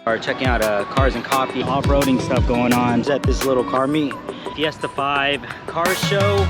Are checking out cars and coffee, off-roading stuff going on at this little car meet. Fiesta V car show.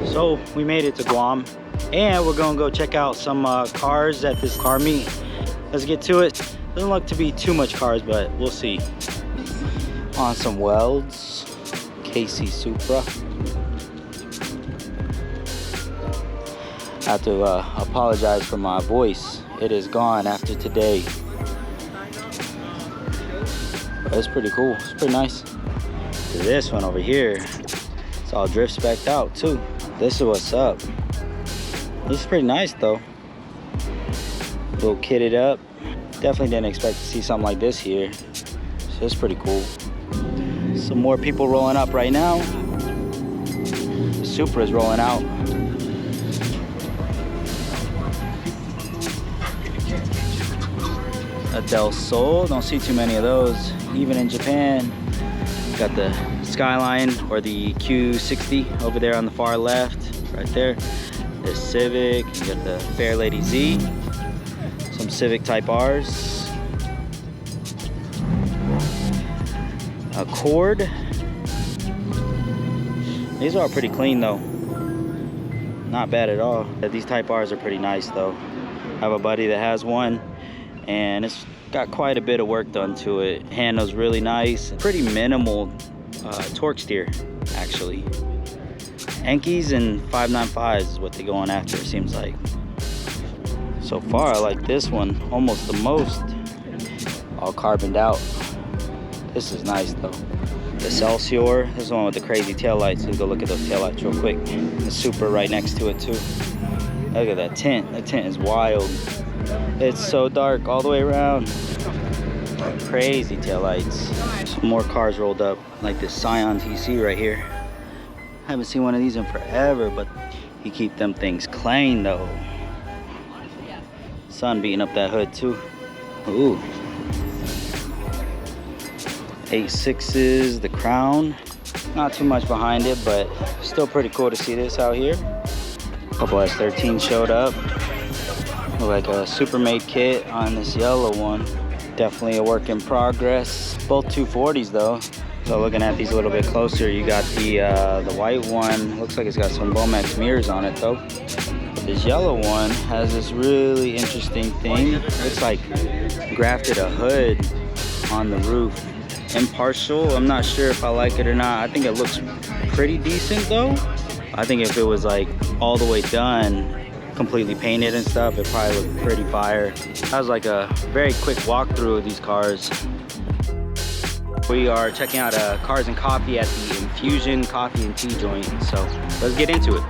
So we made it to Guam and we're gonna go check out some cars at this car meet. Let's get to it. Doesn't look to be too much cars, but we'll see. On some welds, KC Supra. I have to apologize for my voice. It is gone after today. But it's pretty cool, it's pretty nice. This one over here, it's all drift spec'd out too. This is what's up. This is pretty nice though. A little kitted up. Definitely didn't expect to see something like this here. So it's pretty cool. Some more people rolling up right now. The Supra's rolling out. A Del Sol, don't see too many of those. Even in Japan. Got the Skyline or the Q60 over there on the far left, right there. The Civic, you got the Fair Lady Z, some Civic Type R's, Accord. These are pretty clean though, not bad at all. These Type R's are pretty nice though. I have a buddy that has one and it's got quite a bit of work done to it. Handles really nice, pretty minimal torque steer actually. Yankees and 595s is what they're going after, it seems like. So far I like this one almost the most. All carboned out. This is nice though. The Excelsior, this is the one with the crazy taillights. Let's go look at those taillights real quick. The Supra right next to it too. Look at that tint. That tint is wild. It's so dark all the way around. Crazy taillights. Some more cars rolled up, like this Scion TC right here. I haven't seen one of these in forever, but you keep them things clean though. Sun beating up that hood too. Ooh. 8.6s, the Crown. Not too much behind it, but still pretty cool to see this out here. A couple S13 showed up. Look like a Supermade kit on this yellow one. Definitely a work in progress. Both 240s though. So looking at these a little bit closer, you got the white one. Looks like it's got some Bomex mirrors on it though. This yellow one has this really interesting thing. Looks like grafted a hood on the roof. Impartial, I'm not sure if I like it or not. I think it looks pretty decent though. I think if it was like all the way done, completely painted and stuff, it probably looked pretty fire. That was like a very quick walkthrough of these cars. We are checking out Cars and Coffee at the Infusion Coffee and Tea joint, so let's get into it.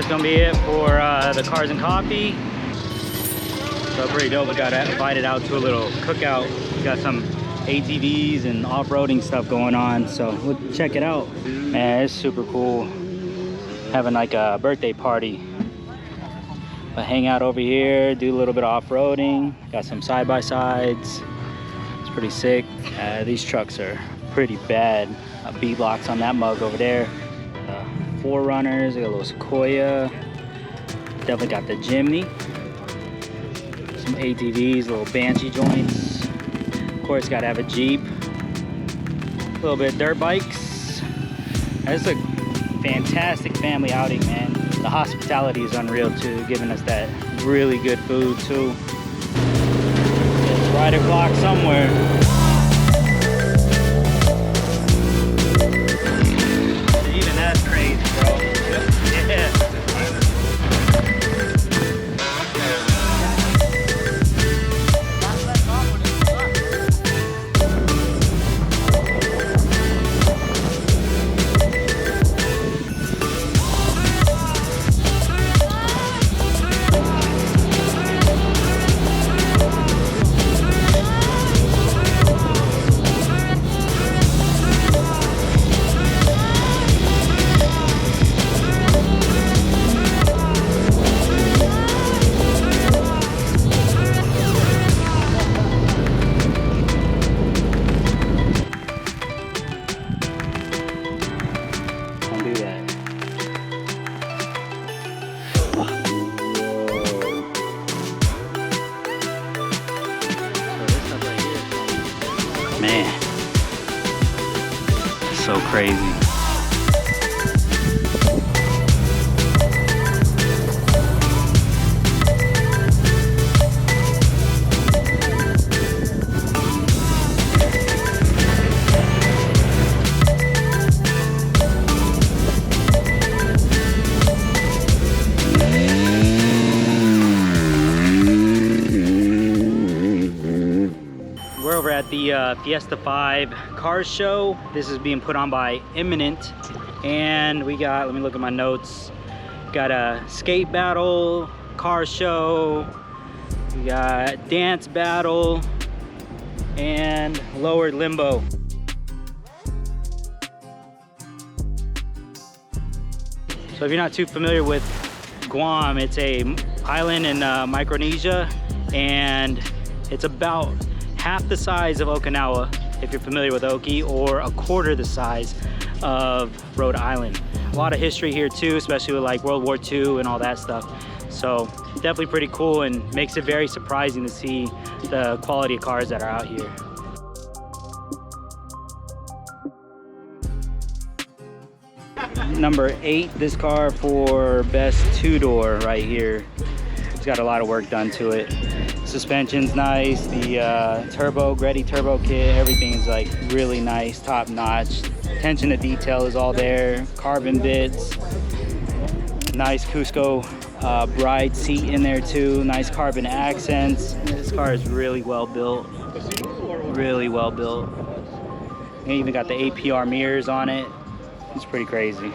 Gonna be it for the Cars and Coffee. So pretty dope. We got invited out to a little cookout. We got some ATVs and off-roading stuff going on, so we'll check it out. Man, it's super cool having like a birthday party But hang out over here, do a little bit of off-roading. Got some side-by-sides. It's pretty sick. These trucks are pretty bad. Beat locks on that mug over there. Forerunners, I got a little Sequoia. Definitely got the Jimny. Some ATVs, little Banshee joints. Of course, gotta have a Jeep. A little bit of dirt bikes. It's a fantastic family outing, man. The hospitality is unreal too, giving us that really good food too. It's right o'clock somewhere. Even that's crazy, bro. Yeah. Man, so crazy. We're over at the Fiesta V car show. This is being put on by Imminent. And we got, let me look at my notes. Got a skate battle, car show. We got dance battle and lowered limbo. So if you're not too familiar with Guam, it's a island in Micronesia, and it's about half the size of Okinawa, if you're familiar with Oki, or a quarter the size of Rhode Island. A lot of history here too, especially with like World War II and all that stuff. So definitely pretty cool, and makes it very surprising to see the quality of cars that are out here. Number 8, this car for best two-door right here. It's got a lot of work done to it. Suspension's nice, the Ready turbo kit, everything is like really nice, top notch. Attention to detail is all there. Carbon bits, nice Cusco bride seat in there too, nice carbon accents. This car is really well built, really well built. And even got the APR mirrors on it. It's pretty crazy.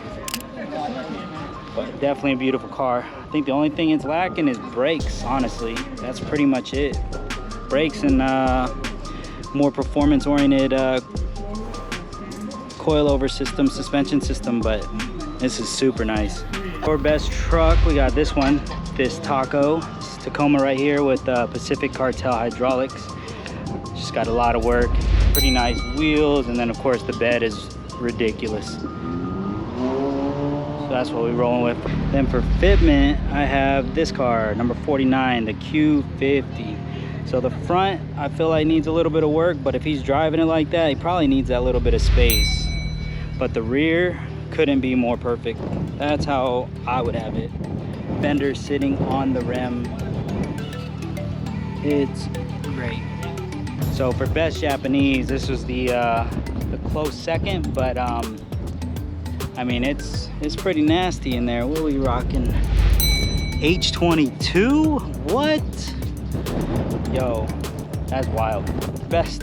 But definitely a beautiful car. I think the only thing it's lacking is brakes, honestly. That's pretty much it. Brakes and more performance-oriented coilover system, suspension system, but this is super nice. For best truck, we got this one, this Taco. It's Tacoma right here with Pacific Cartel hydraulics. Just got a lot of work, pretty nice wheels, and then of course the bed is ridiculous. So that's what we're rolling with. Then for fitment, I have this car, number 49, the Q50. So the front, I feel like needs a little bit of work, but if he's driving it like that, he probably needs that little bit of space. But the rear couldn't be more perfect. That's how I would have it. Fender sitting on the rim. It's great. So for best Japanese, this was the close second, but I mean, it's pretty nasty in there. What are we rocking? H22? What? Yo, that's wild. Best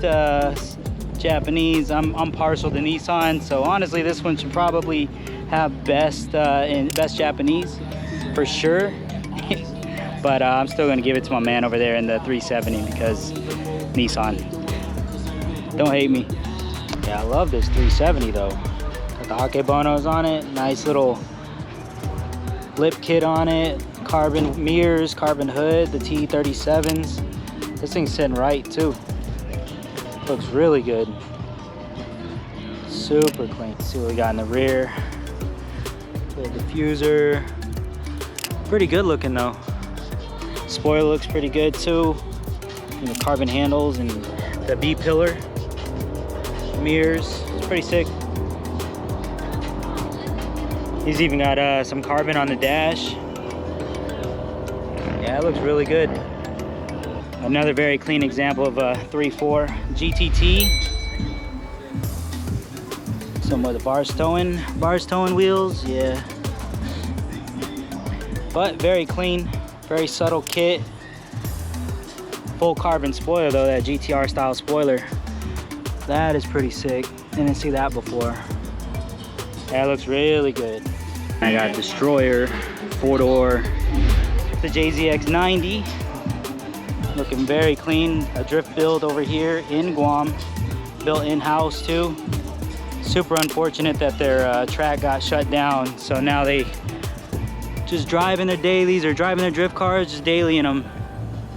Japanese, I'm partial to Nissan, so honestly this one should probably have best Japanese for sure. But I'm still gonna give it to my man over there in the 370 because Nissan. Don't hate me. Yeah, I love this 370 though. Got the Hakebonos on it, nice little lip kit on it, Carbon mirrors, carbon hood, the T37s. This thing's sitting right too. Looks really good. Super clean. Let's see what we got in the rear. Little diffuser. Pretty good looking though. Spoiler looks pretty good too. You know, carbon handles and the B pillar. Mirrors. It's pretty sick. He's even got some carbon on the dash. Yeah, it looks really good. Another very clean example of a 3.4 GTT. Some of the bars towing wheels, yeah. But very clean, very subtle kit. Full carbon spoiler though, that GTR style spoiler. That is pretty sick. Didn't see that before. That looks really good. I got Destroyer, 4-door, the JZX90. Looking very clean. A drift build over here in Guam, built in-house too. Super unfortunate that their track got shut down, so now they just driving their dailies or driving their drift cars, just daily in them,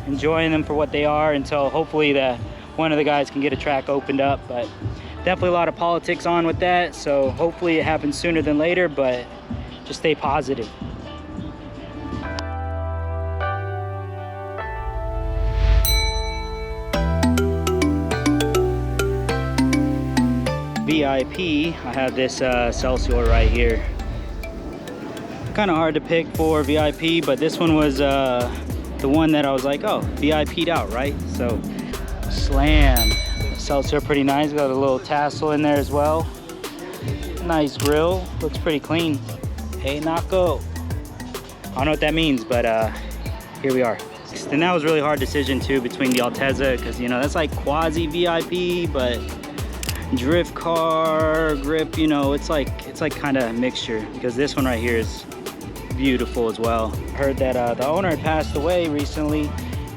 enjoying them for what they are until hopefully that one of the guys can get a track opened up. But definitely a lot of politics on with that, so hopefully it happens sooner than later, but just stay positive. VIP, I have this Celsior right here. Kind of hard to pick for VIP, but this one was the one that I was like, oh, VIP'd out, right? So slam. Celsior pretty nice, got a little tassel in there as well. Nice grill, looks pretty clean. Hey, Nako. I don't know what that means, but here we are. And that was a really hard decision too between the Altezza, because you know that's like quasi VIP, but drift car grip, you know, it's like kind of a mixture, because this one right here is beautiful as well. Heard that the owner had passed away recently,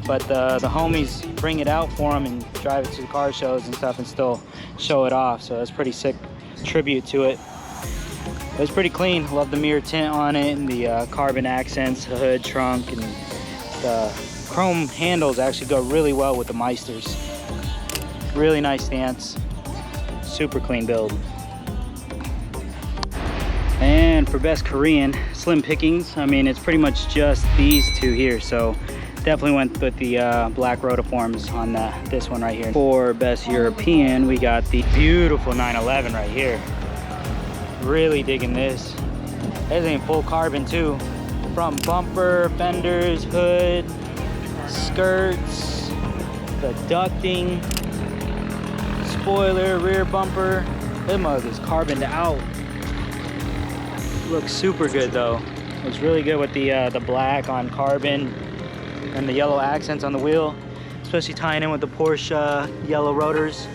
but the homies bring it out for him and drive it to the car shows and stuff and still show it off, so that's pretty sick tribute to it. It's pretty clean. Love the mirror tint on it and the carbon accents, the hood, trunk, and the chrome handles actually go really well with the Meisters. Really nice stance. Super clean build. And for best Korean, slim pickings. I mean, it's pretty much just these two here, so definitely went with the black rotiforms on this one right here. For best European, we got the beautiful 911 right here. Really digging this. This ain't full carbon too. Front bumper, fenders, hood, skirts, the ducting, spoiler, rear bumper. This mug is carboned out. Looks super good though. Looks really good with the black on carbon and the yellow accents on the wheel, especially tying in with the Porsche yellow rotors.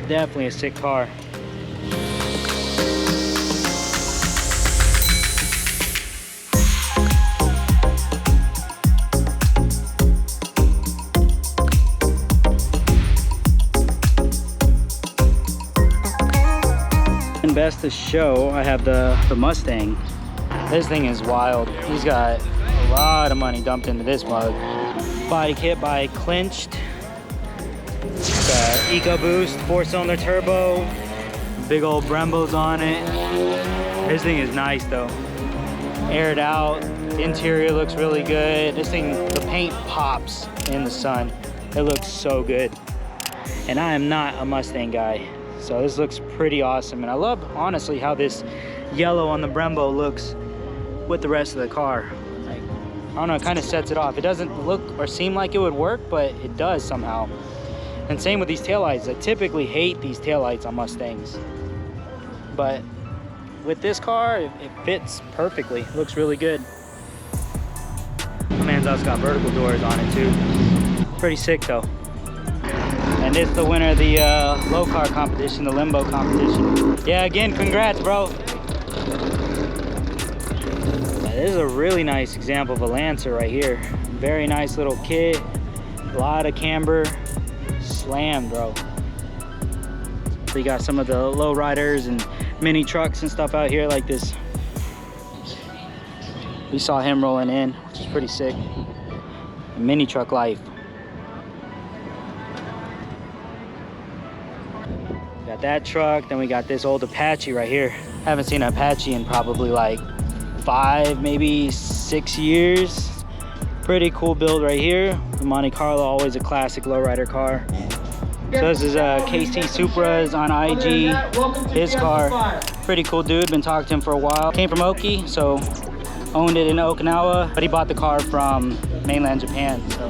Definitely a sick car. Best to show, I have the Mustang. This thing is wild. He's got a lot of money dumped into this mug. Body kit by Clinched. The EcoBoost 4-cylinder turbo. Big old Brembos on it. This thing is nice though. Aired out. The interior looks really good. This thing, the paint pops in the sun. It looks so good. And I am not a Mustang guy, so this looks pretty awesome. And I love, honestly, how this yellow on the Brembo looks with the rest of the car. Like, I don't know, it kind of sets it off. It doesn't look or seem like it would work, but it does somehow. And same with these taillights. I typically hate these taillights on Mustangs, but with this car, it fits perfectly. It looks really good. My man's also got vertical doors on it too. Pretty sick though. And it's the winner of the low car competition, the limbo competition. Yeah, again, congrats, bro. This is a really nice example of a Lancer right here. Very nice little kit, a lot of camber, slam, bro. So you got some of the low riders and mini trucks and stuff out here like this We saw him rolling in, which is pretty sick. Mini truck life. Got that truck, then we got this old Apache right here. Haven't seen an Apache in probably like 5, maybe 6 years. Pretty cool build right here. The Monte Carlo, always a classic lowrider car. So this is KC Supra's on IG, his car. Pretty cool dude, been talking to him for a while. Came from Oki, so owned it in Okinawa, but he bought the car from mainland Japan. So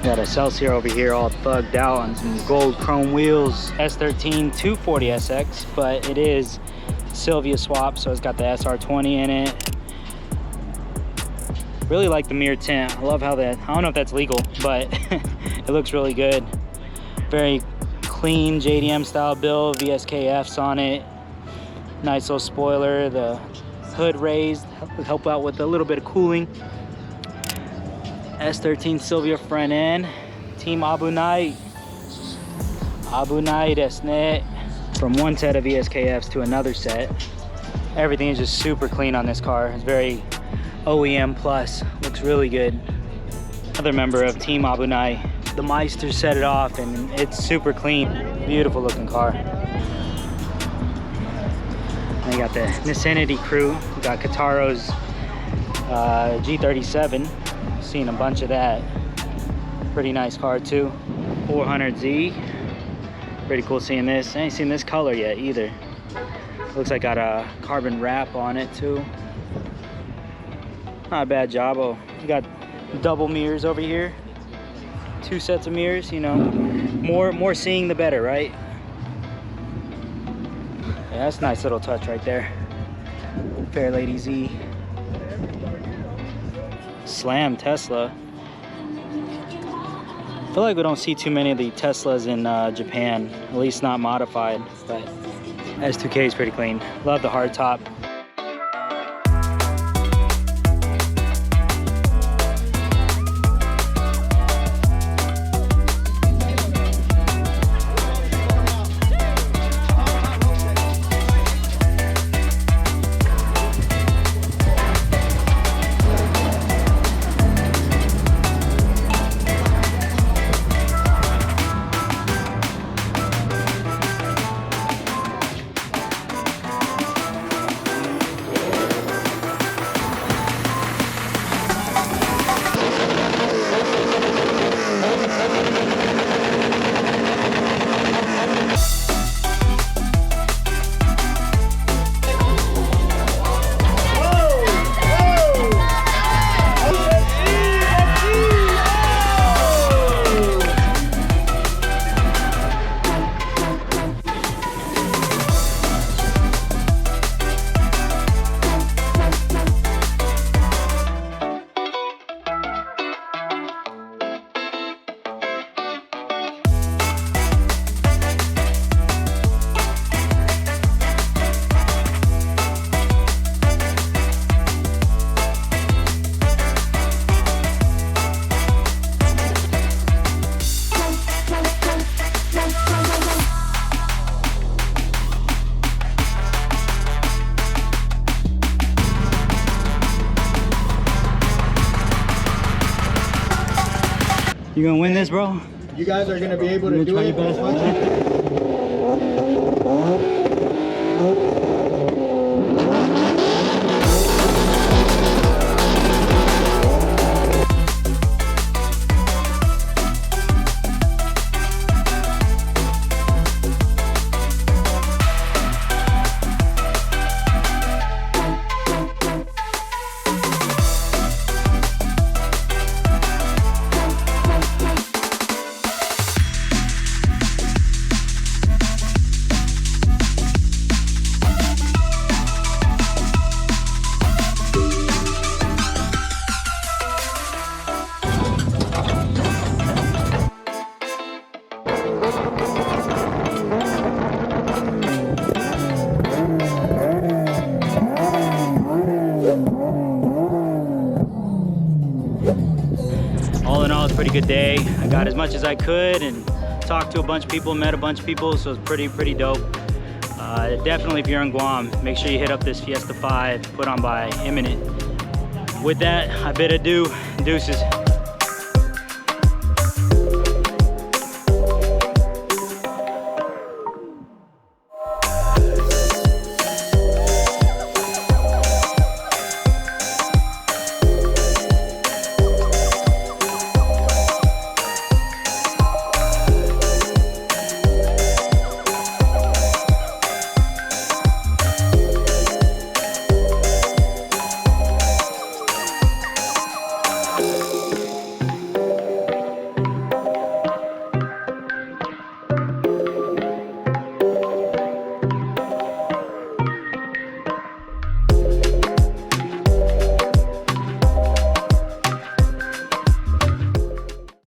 got a Celsior over here all thugged out on some gold chrome wheels. S13 240SX, but it is Sylvia swap, so it's got the SR20 in it. Really like the mirror tint. I love how that, I don't know if that's legal, but it looks really good. Very clean JDM style build, VSKFs on it. Nice little spoiler, the hood raised, help out with a little bit of cooling. S13 Sylvia front end, Team Abu Night. Abu Night, desu. From one set of VSKFs to another set. Everything is just super clean on this car. It's very OEM plus, looks really good. Another member of Team Abu Night. The Meister set it off and it's super clean. Beautiful looking car. And you got the Vicinity crew. We got Kataro's G37. Seen a bunch of that. Pretty nice car too. 400Z. Pretty cool seeing this. I ain't seen this color yet either. Looks like got a carbon wrap on it too. Not a bad job. Oh, you got double mirrors over here. 2 sets of mirrors, you know. More seeing the better, right? Yeah, that's a nice little touch right there. Fair Lady Z. Slam Tesla. I feel like we don't see too many of the Teslas in Japan, at least not modified, but S2K is pretty clean. Love the hard top. You gonna win this, bro? You guys are gonna be able to do it. All in all, it's a pretty good day. I got as much as I could and talked to a bunch of people, met a bunch of people, so it's pretty dope. Definitely, if you're in Guam, make sure you hit up this Fiesta V put on by Imminent. with that, I bid adieu. Deuces.